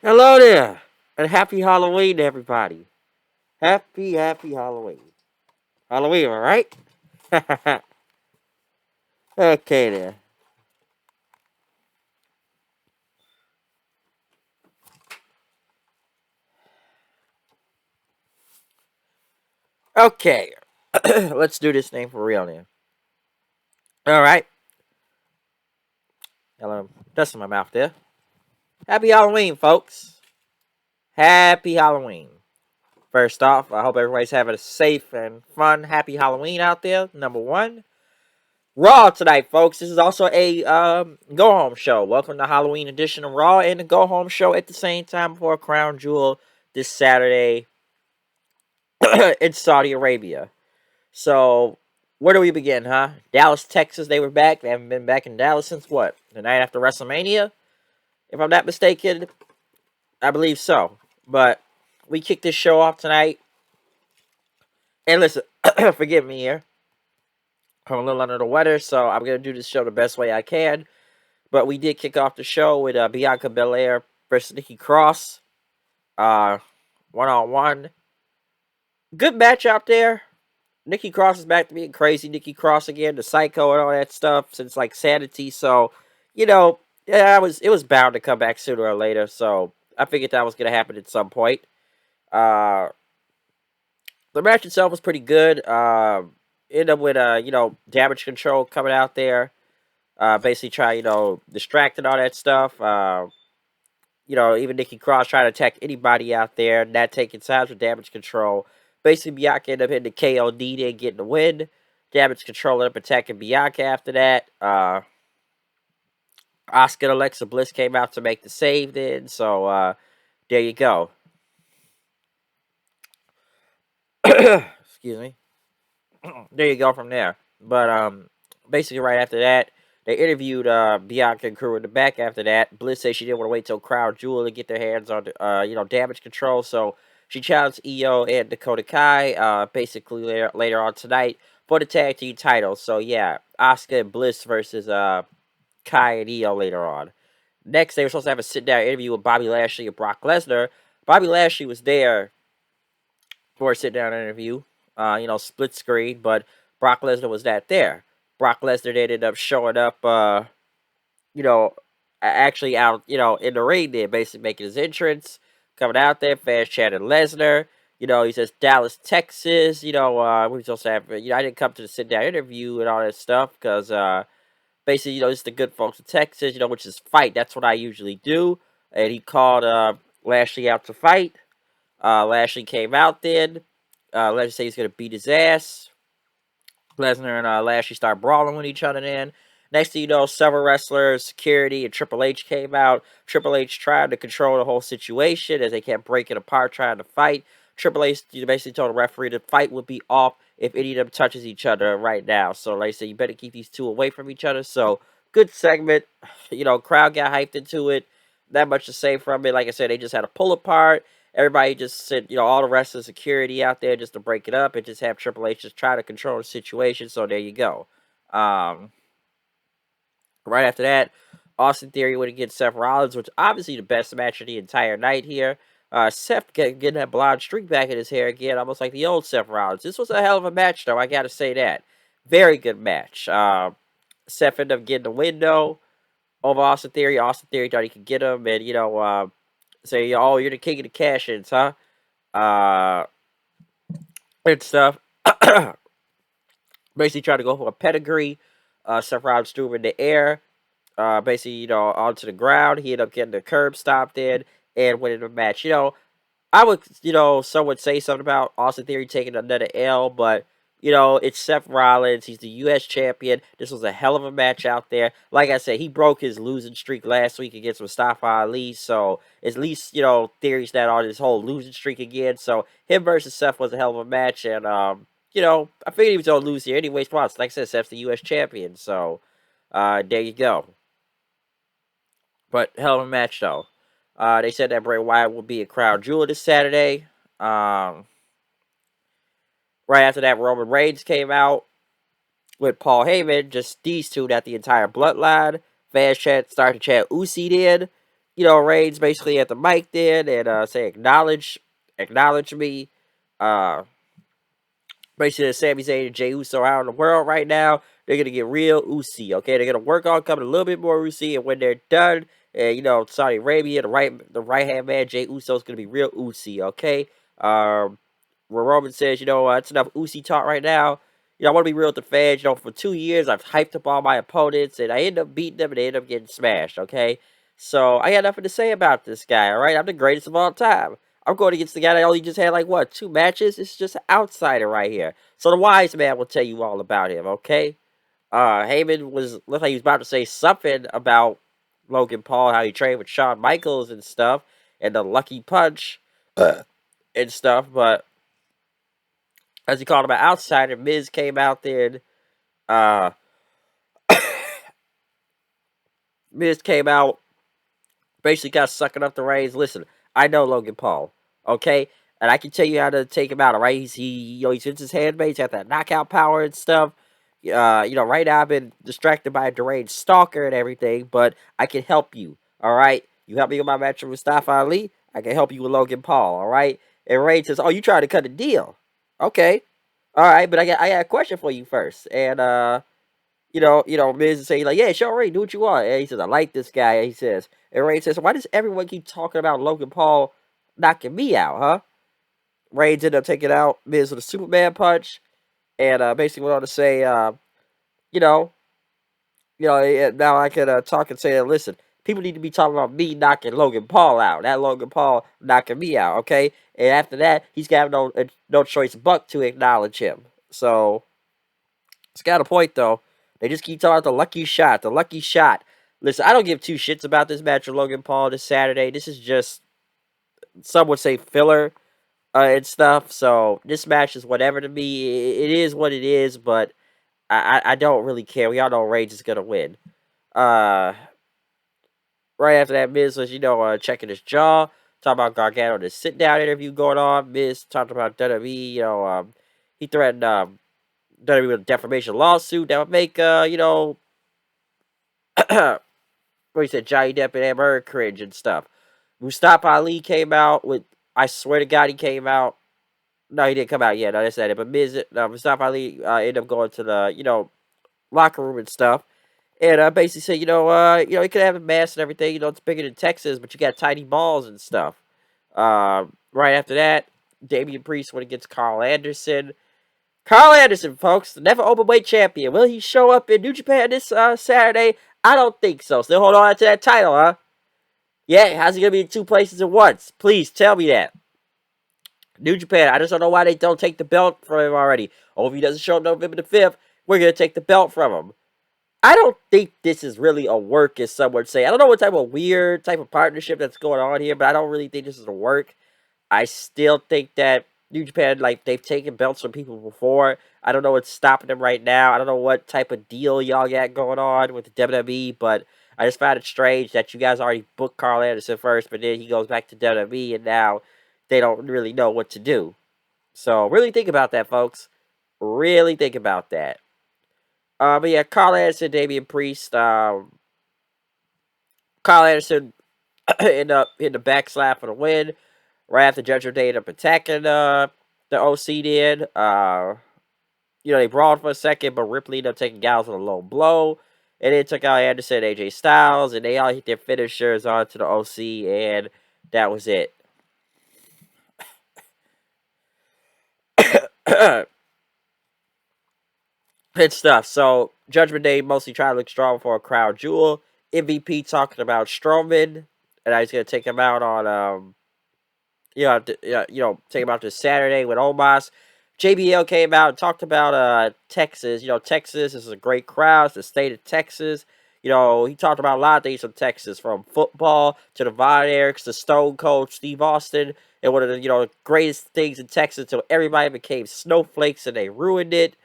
Hello there, and happy Halloween, everybody. Happy Halloween. Halloween, all right? Okay, there. Okay, let's do this thing for real now. All right. Hello, dust in my mouth there. Happy Halloween, folks. Happy Halloween. First off, I hope everybody's having a safe and fun, happy Halloween out there. Number one. Raw tonight, folks. This is also a go home show. Welcome to Halloween edition of Raw and the go home show at the same time before Crown Jewel this Saturday in Saudi Arabia. So, where do we begin, huh? Dallas, Texas. They were back. They haven't been back in Dallas since what? The night after WrestleMania, if I'm not mistaken. I believe so. But we kicked this show off tonight. And listen, forgive me here. I'm a little under the weather, so I'm gonna do this show the best way I can. But we did kick off the show with Bianca Belair versus Nikki Cross. 1-on-1. Good match out there. Nikki Cross is back to being crazy. Nikki Cross again, the psycho and all that stuff since like Sanity. So, yeah, it was bound to come back sooner or later. So I figured that was gonna happen at some point. Uh, the match itself was pretty good. Ended up with Damage Control coming out there. Basically try distract and all that stuff. Even Nikki Cross trying to attack anybody out there, not taking sides with Damage Control. Basically, Bianca ended up hitting the KOD, then getting the win. Damage Control ended up attacking Bianca after that. Asuka and Alexa Bliss came out to make the save then, so there you go. Excuse me. There you go from there. But basically right after that, they interviewed Bianca and crew in the back after that. Bliss said she didn't want to wait till Crown Jewel to get their hands on Damage Control, so she challenged Io and Dakota Kai basically later on tonight for the tag team titles. So yeah, Asuka and Bliss versus Kai and Io later on. Next, they were supposed to have a sit down interview with Bobby Lashley and Brock Lesnar. Bobby Lashley was there for a sit down interview, split screen, but Brock Lesnar was not there. Brock Lesnar ended up showing up, you know, actually out, in the ring there, basically making his entrance, coming out there, fans chanting Lesnar. He says Dallas, Texas. We supposed to have. I didn't come to the sit down interview and all that stuff because basically, it's the good folks of Texas. Which is fight. That's what I usually do. And he called Lashley out to fight. Lashley came out then. Lashley said he's gonna beat his ass. Lesnar and Lashley start brawling with each other then. Next thing you know, several wrestlers, security, and Triple H came out. Triple H tried to control the whole situation as they kept breaking apart trying to fight. Triple H basically told the referee the fight would be off if any of them touches each other right now. So like I said, you better keep these two away from each other. So good segment. Crowd got hyped into it. Not much to say from it. Like I said, they just had a pull apart. Everybody just sent, all the rest of the security out there just to break it up and just have Triple H just try to control the situation. So there you go. Um, right after that, Austin Theory went against Seth Rollins, which obviously the best match of the entire night here. Seth getting that blonde streak back in his hair again, almost like the old Seth Rollins. This was a hell of a match, though. I got to say that. Very good match. Seth ended up getting the win, though, over Austin Theory. Austin Theory thought he could get him, and, say, oh, you're the king of the cash-ins, huh? Uh, and stuff. Basically trying to go for a pedigree. Seth Rollins threw him in the air. Basically, onto the ground. He ended up getting the curb stomped in and winning the match. I would, some would say something about Austin Theory taking another L, but it's Seth Rollins. He's the U.S. champion. This was a hell of a match out there. Like I said, he broke his losing streak last week against Mustafa Ali, so at least, Theory's not on his whole losing streak again. So him versus Seth was a hell of a match, and, I figured he was going to lose here anyways. Like I said, Seth's the U.S. champion, so there you go. But hell of a match, though. They said that Bray Wyatt will be a Crown Jewel this Saturday. Right after that, Roman Reigns came out with Paul Heyman. Just these two, not the entire bloodline. Fans started to chant Usi did. Reigns basically at the mic then and say acknowledge me. Uh, Basically, Sami Zayn and Jey Uso out in the world right now. They're gonna get real Usi. Okay, they're gonna work on coming a little bit more Usi, and when they're done, and Saudi Arabia, the right hand man Jey Uso is gonna be real Usi. Okay, where Roman says, it's enough Usi talk right now. I want to be real with the fans. For 2 years, I've hyped up all my opponents, and I end up beating them, and they end up getting smashed. Okay, so I got nothing to say about this guy. All right, I'm the greatest of all time. I'm going against the guy that only just had like what 2 matches. It's just an outsider right here. So the wise man will tell you all about him. Okay. Heyman looked like he was about to say something about Logan Paul, how he trained with Shawn Michaels and stuff, and the Lucky Punch and stuff. But as he called him an outsider, Miz came out there and uh, Miz came out basically got sucking up the reins. Listen, I know Logan Paul, okay, and I can tell you how to take him out. All right, he's in his handmade. He's got that knockout power and stuff. Right now I've been distracted by a deranged stalker and everything, but I can help you. All right, you help me with my match with Mustafa Ali. I can help you with Logan Paul. All right, and Ray says, "Oh, you trying to cut a deal? Okay, all right, but I got a question for you first." And Miz is saying like, yeah, sure, Ray, do what you want. And he says, I like this guy. And he says, and Ray says, why does everyone keep talking about Logan Paul knocking me out, huh? Reigns ended up taking out Miz with a Superman punch, and basically went on to say, you know, now I can talk and say, that, listen, people need to be talking about me knocking Logan Paul out, not Logan Paul knocking me out, okay? And after that, he's got no choice but to acknowledge him. So it's got a point though. They just keep talking about the lucky shot, the lucky shot. Listen, I don't give two shits about this match with Logan Paul this Saturday. This is just, some would say, filler and stuff. So this match is whatever to me. It is what it is, but I don't really care. We all know Rage is gonna win. Uh, right after that, Miz was checking his jaw, talking about Gargano, this sit down interview going on. Miz talked about WWE. He threatened WWE with a defamation lawsuit that would make what he said, Johnny Depp and Amber cringe and stuff. Mustafa Ali came out with, I swear to God, he came out. No, he didn't come out yet. No, that's not it. But Mustafa Ali ended up going to the, locker room and stuff. And basically said, you could have a mask and everything. It's bigger than Texas, but you got tiny balls and stuff. Right after that, Damian Priest went against Carl Anderson. Carl Anderson, folks, the never openweight champion. Will he show up in New Japan this Saturday? I don't think so. Still hold on to that title, huh? Yeah, how's he going to be in two places at once? Please tell me that. New Japan, I just don't know why they don't take the belt from him already. Oh, if he doesn't show up November the 5th, we're going to take the belt from him. I don't think this is really a work, as some would say. I don't know what type of weird type of partnership that's going on here, but I don't really think this is a work. I still think that New Japan, like, they've taken belts from people before. I don't know what's stopping them right now. I don't know what type of deal y'all got going on with the WWE, but I just found it strange that you guys already booked Carl Anderson first, but then he goes back to WWE, and now they don't really know what to do. So, really think about that, folks. Really think about that. But yeah, Carl Anderson, Damian Priest. Carl Anderson ended up hitting the back slap for the win. Right after Judgment Day ended up attacking the OC did. They brawled for a second, but Ripley ended up taking Gallows with a low blow. And then took out Anderson, AJ Styles, and they all hit their finishers onto the OC, and that was it. Good stuff. So, Judgment Day mostly trying to look strong for a crowd jewel. MVP talking about Strowman, and I was going to take him out on take him out this Saturday with Omos. JBL came out and talked about Texas. Texas is a great crowd. It's the state of Texas. He talked about a lot of things from Texas, from football to the Von Erichs to Stone Cold Steve Austin. And one of the greatest things in Texas until everybody became snowflakes and they ruined it.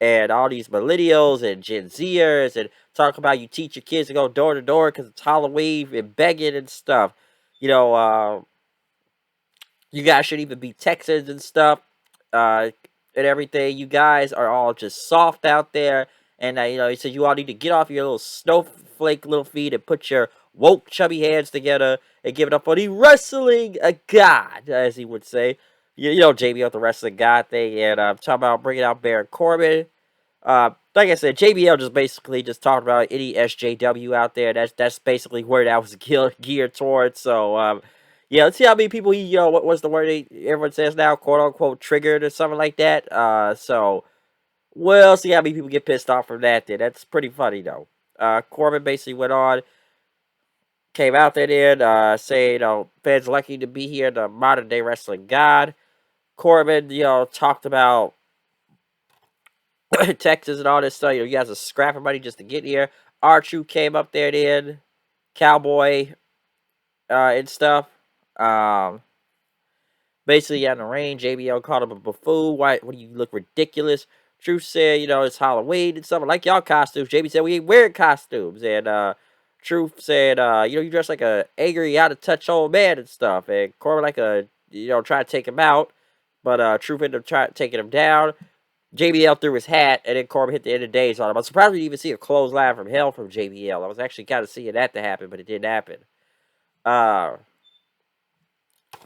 And all these millennials and Gen Zers and talk about you teach your kids to go door to door because it's Halloween and begging and stuff. You know, you guys should even be Texans and stuff, and everything. You guys are all just soft out there, and he says you all need to get off your little snowflake little feet and put your woke chubby hands together and give it up for the wrestling god, as he would say. You know, JBL, the wrestling god thing, and talking about bringing out Baron Corbin. Like I said, JBL just basically just talked about any SJW out there. That's basically where that was geared towards. So, yeah, let's see how many people he, what's the word everyone says now, quote unquote, triggered or something like that. So we'll see how many people get pissed off from that. Then that's pretty funny though. Corbin basically went on, came out there, then saying, fans lucky to be here, the modern day wrestling god. Corbin, talked about Texas and all this stuff. You guys are scrapping money just to get here. R-Truth came up there then, Cowboy, and stuff. Um, Basically, in the rain, JBL called him a buffoon. Why? What do you look ridiculous? Truth said, it's Halloween and stuff. Like y'all costumes. JB said we ain't wearing costumes, and Truth said, you dress like a angry, out of touch old man and stuff. And Corbin like a, try to take him out, but Truth ended up taking him down. JBL threw his hat, and then Corbin hit the end of days on him. I'm surprised we didn't even see a clothesline from hell from JBL. I was actually kind of seeing that to happen, but it didn't happen.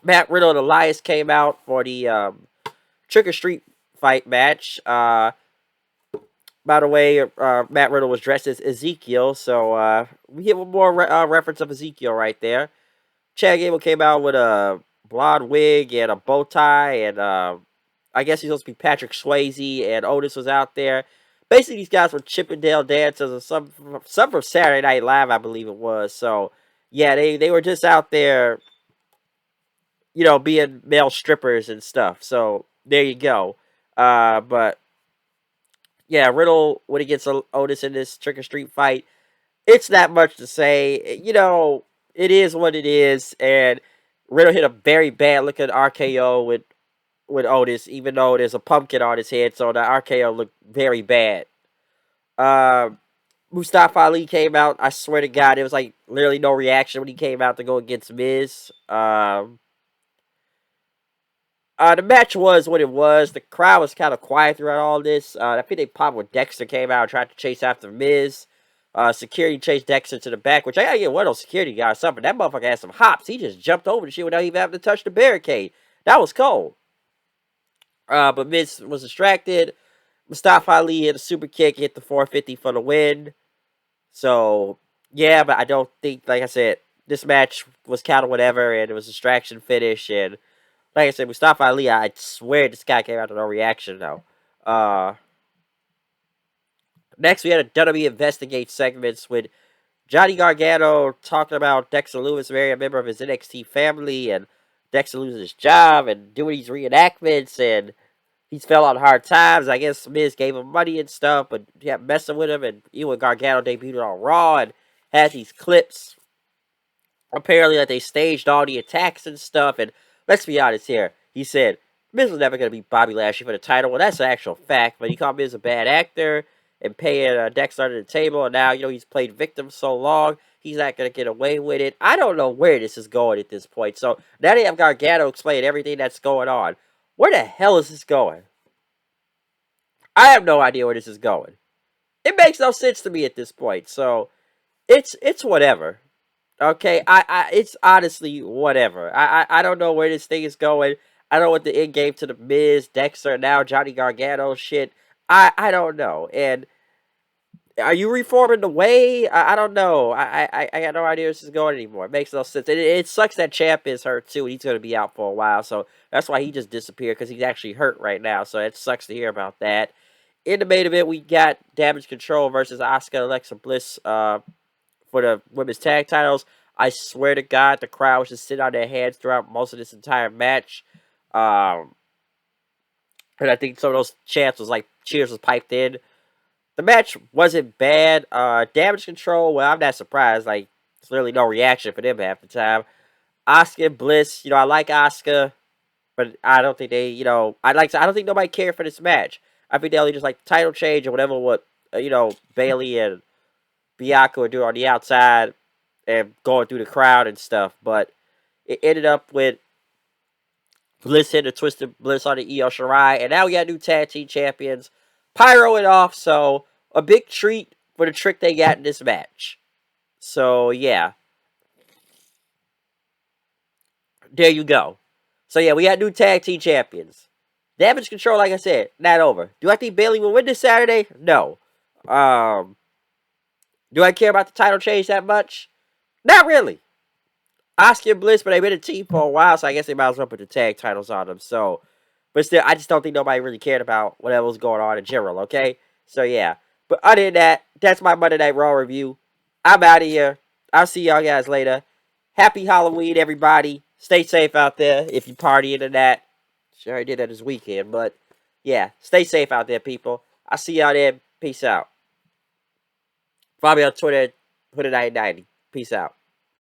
Matt Riddle and Elias came out for the Trick or Street fight match. By the way, Matt Riddle was dressed as Ezekiel, so we get one more reference of Ezekiel right there. Chad Gable came out with a blonde wig and a bow tie, and I guess he's supposed to be Patrick Swayze, and Otis was out there. Basically, these guys were Chippendale dancers or some from Saturday Night Live, I believe it was. So, yeah, they were just out there, being male strippers and stuff. So, there you go. But, yeah, Riddle, when he gets Otis in this Trick or Street fight, it's not much to say. It is what it is, and Riddle hit a very bad looking RKO with Otis, even though there's a pumpkin on his head, so the RKO looked very bad. Mustafa Ali came out. I swear to God, there was like literally no reaction when he came out to go against Miz. The match was what it was. The crowd was kind of quiet throughout all this. I think they popped when Dexter came out and tried to chase after Miz. Security chased Dexter to the back, which I gotta get one of those security guys something. That motherfucker had some hops. He just jumped over the shit without even having to touch the barricade. That was cold. But Miz was distracted. Mustafa Ali hit a super kick, hit the 450 for the win. So, yeah, but I don't think, like I said, this match was kind of whatever, and it was a distraction finish, and like I said, Mustafa Ali, I swear this guy came out to no reaction, though. Next, we had a WWE Investigate segments with Johnny Gargano talking about Dexter Lewis marrying a member of his NXT family, and Dexter losing his job, and doing these reenactments, and he's fell on hard times. I guess Miz gave him money and stuff, but yeah, messing with him, and Ewan Gargano debuted on Raw and had these clips. Apparently, that they staged all the attacks and stuff, and let's be honest here. He said Miz was never going to beat Bobby Lashley for the title. Well, that's an actual fact, but he called Miz a bad actor and paying Dexter under the table, and now, he's played victim so long, he's not going to get away with it. I don't know where this is going at this point. So, now they have Gargano explain everything that's going on. Where the hell is this going? I have no idea where this is going. It makes no sense to me at this point. So, it's whatever. Okay, it's honestly whatever. I don't know where this thing is going. I don't know what the end game to the Miz, Dexter, now Johnny Gargano shit. I don't know. And are you reforming the way? I don't know. I got no idea where this is going anymore. It makes no sense. It sucks that Champ is hurt too. He's going to be out for a while, so that's why he just disappeared, because he's actually hurt right now. So it sucks to hear about that. In the main event, we got Damage Control versus Asuka and Alexa Bliss for the women's tag titles. I swear to God, the crowd was just sitting on their hands throughout most of this entire match. And I think some of those chants was like cheers was piped in. The match wasn't bad. Damage Control, well, I'm not surprised. Like, there's literally no reaction for them half the time. Asuka and Bliss, I like Asuka, but I don't think they, I don't think nobody cared for this match. I think they only just like the title change or whatever. What Bayley and Bianca would do on the outside and going through the crowd and stuff. But it ended up with Bliss hitting a Twisted Bliss on the Io Shirai, and now we got new tag team champions. Pyro it off, so a big treat for the trick they got in this match. So, yeah. There you go. So yeah, we got new tag team champions. Damage control, like I said, not over. Do I think Bailey will win this Saturday? No. Um, do I care about the title change that much? Not really. Oscar and Bliss, but they've been a team for a while, so I guess they might as well put the tag titles on them. So, but still, I just don't think nobody really cared about whatever was going on in general. Okay, so yeah. But other than that, that's my Monday Night Raw review. I'm out of here. I'll see y'all guys later. Happy Halloween, everybody. Stay safe out there if you partying and that. Sure, I did that this weekend, but yeah, stay safe out there, people. I'll see y'all there. Peace out. Follow me on Twitter, Twitter 990. Peace out.